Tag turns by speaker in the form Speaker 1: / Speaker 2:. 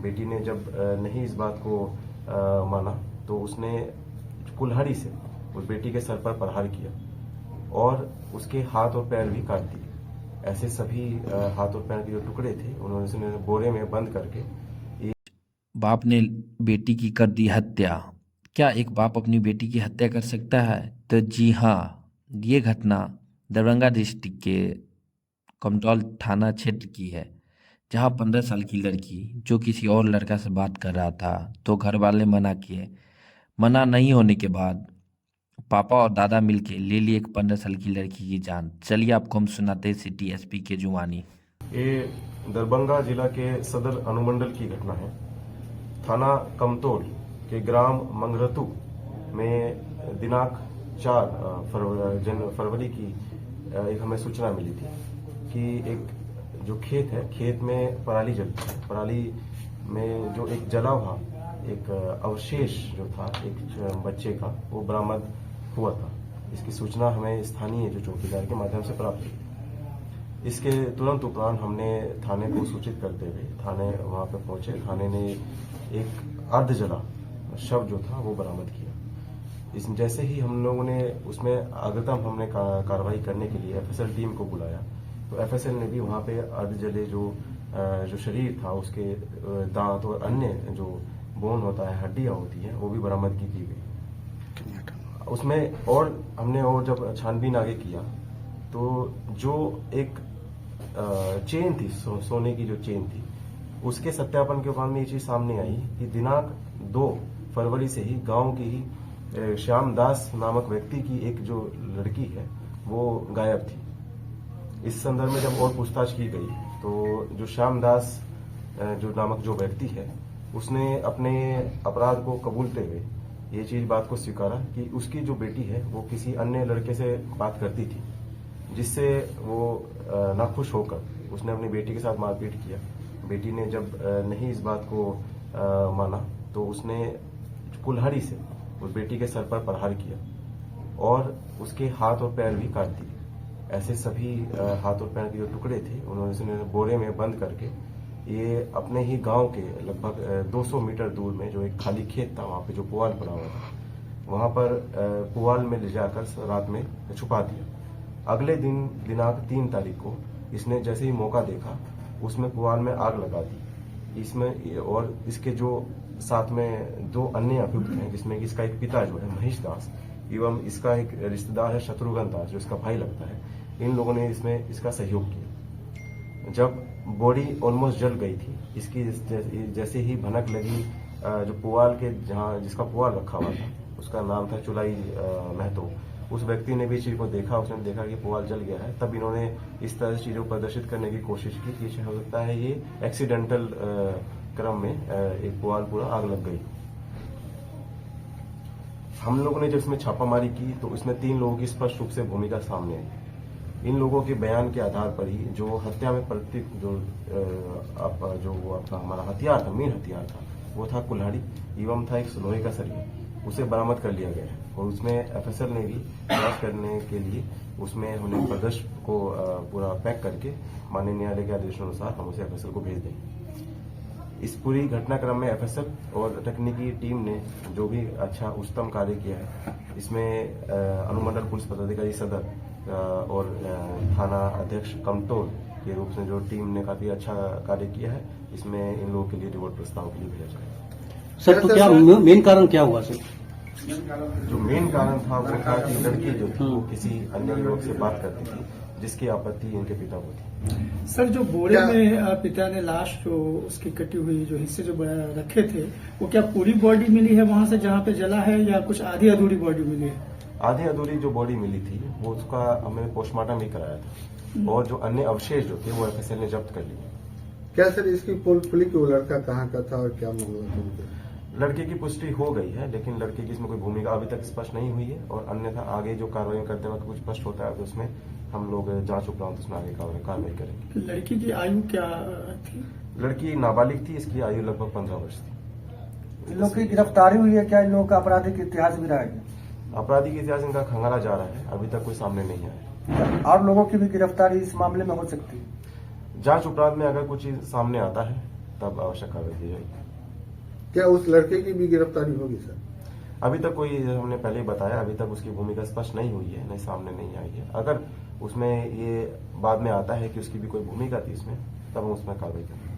Speaker 1: बेटी ने जब नहीं इस बात को माना तो उसने कुल्हाड़ी से उस बेटी के सर पर प्रहार किया और उसके हाथ और पैर भी काट दिए। ऐसे सभी हाथ और पैर के जो टुकड़े थे उन्होंने बोरे में बंद करके
Speaker 2: बाप ने बेटी की कर दी हत्या। क्या एक बाप अपनी बेटी की हत्या कर सकता है? तो जी हाँ, ये घटना दरभंगा डिस्ट्रिक्ट के कमतौल थाना क्षेत्र की है, जहाँ 15 साल की लड़की जो किसी और लड़का से बात कर रहा था तो घर वाले मना किए। मना नहीं होने के बाद पापा और दादा मिलके ले लिए एक 15 साल की लड़की की जान। चलिए आपको हम सुनाते हैं सिटी एसपी के जुबानी।
Speaker 1: ये दरभंगा जिला के सदर अनुमंडल की घटना है। थाना कमतौल के ग्राम मंगरतु में दिनांक 4 फरवरी की एक हमें सूचना मिली थी कि एक जो खेत है, खेत में पराली जलती है। पराली में जो एक जला हुआ एक अवशेष जो था एक बच्चे का, वो बरामद हुआ था। इसकी सूचना हमें स्थानीय जो चौकीदार के माध्यम से प्राप्त हुई। इसके तुरंत उपरांत हमने थाने को सूचित करते हुए थाने वहां पर पहुंचे। थाने ने एक अर्ध जला शव जो था वो बरामद किया। इस जैसे ही हम लोगों ने उसमें अग्रिम हमने कार्रवाई करने के लिए एफएसएल टीम को बुलाया, तो एफएसएल ने भी वहां पे अर्ध जले जो शरीर था उसके दांत और अन्य जो बोन होता है, हड्डियां होती हैं, वो भी बरामद की गई उसमें। और हमने और जब छानबीन आगे किया तो जो एक चेन थी, सोने की जो चेन थी, उसके सत्यापन के बाद में ये चीज सामने आई कि दिनांक 2 फरवरी से ही गांव की ही श्याम दास नामक व्यक्ति की एक जो लड़की है वो गायब थी। इस संदर्भ में जब और पूछताछ की गई तो जो श्याम दास जो नामक जो व्यक्ति है उसने अपने अपराध को कबूलते हुए ये चीज बात को स्वीकारा कि उसकी जो बेटी है वो किसी अन्य लड़के से बात करती थी, जिससे वो नाखुश होकर उसने अपनी बेटी के साथ मारपीट किया। बेटी ने जब नहीं इस बात को माना तो उसने कुल्हाड़ी से उस बेटी के सर पर प्रहार किया और उसके हाथ और पैर भी काट दिए। ऐसे सभी हाथ और पैर के जो टुकड़े थे उन्होंने बोरे में बंद करके ये अपने ही गांव के लगभग 200 मीटर दूर में जो एक खाली खेत था, वहां पे जो पुआल पड़ा हुआ था, वहां पर पुआल में ले जाकर रात में छुपा दिया। अगले दिन दिनांक 3 तारीख को इसने जैसे ही मौका देखा उसमें पुआल में आग लगा दी। इसमें और इसके जो साथ में 2 अन्य अभियुक्त हैं, जिसमें इसका एक पिता जो है महेश दास एवं इसका एक रिश्तेदार है शत्रुघ्न दास जो इसका भाई लगता है, इन लोगों ने इसमें इसका सहयोग किया। जब बॉडी ऑलमोस्ट जल गई थी, इसकी जैसे ही भनक लगी जो पुआल के जहाँ जिसका पुआल रखा हुआ था उसका नाम था चुलाई महतो, उस व्यक्ति ने भी चीज को देखा। उसने देखा कि पुआल जल गया है, तब इन्होंने इस तरह से चीजों को प्रदर्शित करने की कोशिश की कि हो सकता है ये एक्सीडेंटल क्रम में एक पुआल पूरा आग लग गई। हम लोगों ने जब इसमें छापामारी की तो इसमें 3 लोगों की स्पष्ट रूप से भूमिका सामने आई। इन लोगों के बयान के आधार पर ही जो हत्या में प्रतीक जो आपका हमारा हथियार था, मेन हथियार था, वो था कुल्हाड़ी एवं था एक लोहे का सरिया, उसे बरामद कर लिया गया है। और उसमें एफएसएल ने भी प्रयास करने के लिए उसमें हमने प्रदर्श को पूरा पैक करके माननीय न्यायालय के आदेशानुसार हम उसे एफएसएल को भेज देंगे। इस पूरी घटनाक्रम में एफएसएल और तकनीकी टीम ने जो भी अच्छा उत्तम कार्य किया है, इसमें अनुमंडल पुलिस पदाधिकारी सदर और थाना अध्यक्ष कमतौल के रूप में जो टीम ने काफी अच्छा कार्य किया है, इसमें इन लोगों के लिए रिवॉर्ड प्रस्ताव के लिए भेजा जाएगा।
Speaker 3: सर, तो क्या मेन कारण क्या हुआ सर?
Speaker 1: जो मेन कारण था वो था कि लड़की जो थी वो किसी अन्य लोग से बात करती थी, जिसकी आपत्ति इनके पिता को थी।
Speaker 4: सर, जो बोरे में पिता ने लाश जो उसकी कटी हुई जो हिस्से जो रखे थे, वो क्या पूरी बॉडी मिली है वहां से जहां पे जला है, या कुछ आधी अधूरी बॉडी मिली है?
Speaker 1: आधी अधूरी जो बॉडी मिली थी वो उसका हमने पोस्टमार्टम भी कराया था और जो अन्य अवशेष जो थे वो एफएसएल ने जब्त कर लिए।
Speaker 5: क्या सर इसकी पुली कि वो लड़का कहाँ का था और क्या मामला था?
Speaker 1: लड़के की पुष्टि हो गई है, लेकिन लड़के की इसमें कोई भूमिका अभी तक स्पष्ट नहीं हुई है और अन्यथा आगे जो कार्रवाई करते वक्त कुछ स्पष्ट होता है तो उसमें हम लोग जांच उपरांत उसमें आगे कार्रवाई करेंगे।
Speaker 4: लड़की की आयु क्या थी?
Speaker 1: लड़की नाबालिग थी, इसकी आयु लगभग 15 वर्ष थी।
Speaker 3: इन लोग की गिरफ्तारी हुई है क्या? इन लोगों का आपराधिक इतिहास भी रहा है?
Speaker 1: आपराधिक इतिहास इनका खंगाला जा रहा है, अभी तक कोई सामने नहीं आया।
Speaker 3: और लोगों की भी गिरफ्तारी इस मामले में हो सकती है?
Speaker 1: जांच उपरांत में अगर कुछ सामने आता है तब आवश्यक कार्रवाई की जाएगी।
Speaker 5: क्या उस लड़के की भी गिरफ्तारी होगी सर?
Speaker 1: अभी तक कोई, हमने पहले ही बताया, अभी तक उसकी भूमिका स्पष्ट नहीं हुई है, नहीं सामने नहीं आई है। अगर उसमें ये बाद में आता है कि उसकी भी कोई भूमिका थी इसमें, तब हम उसमें कार्रवाई करेंगे।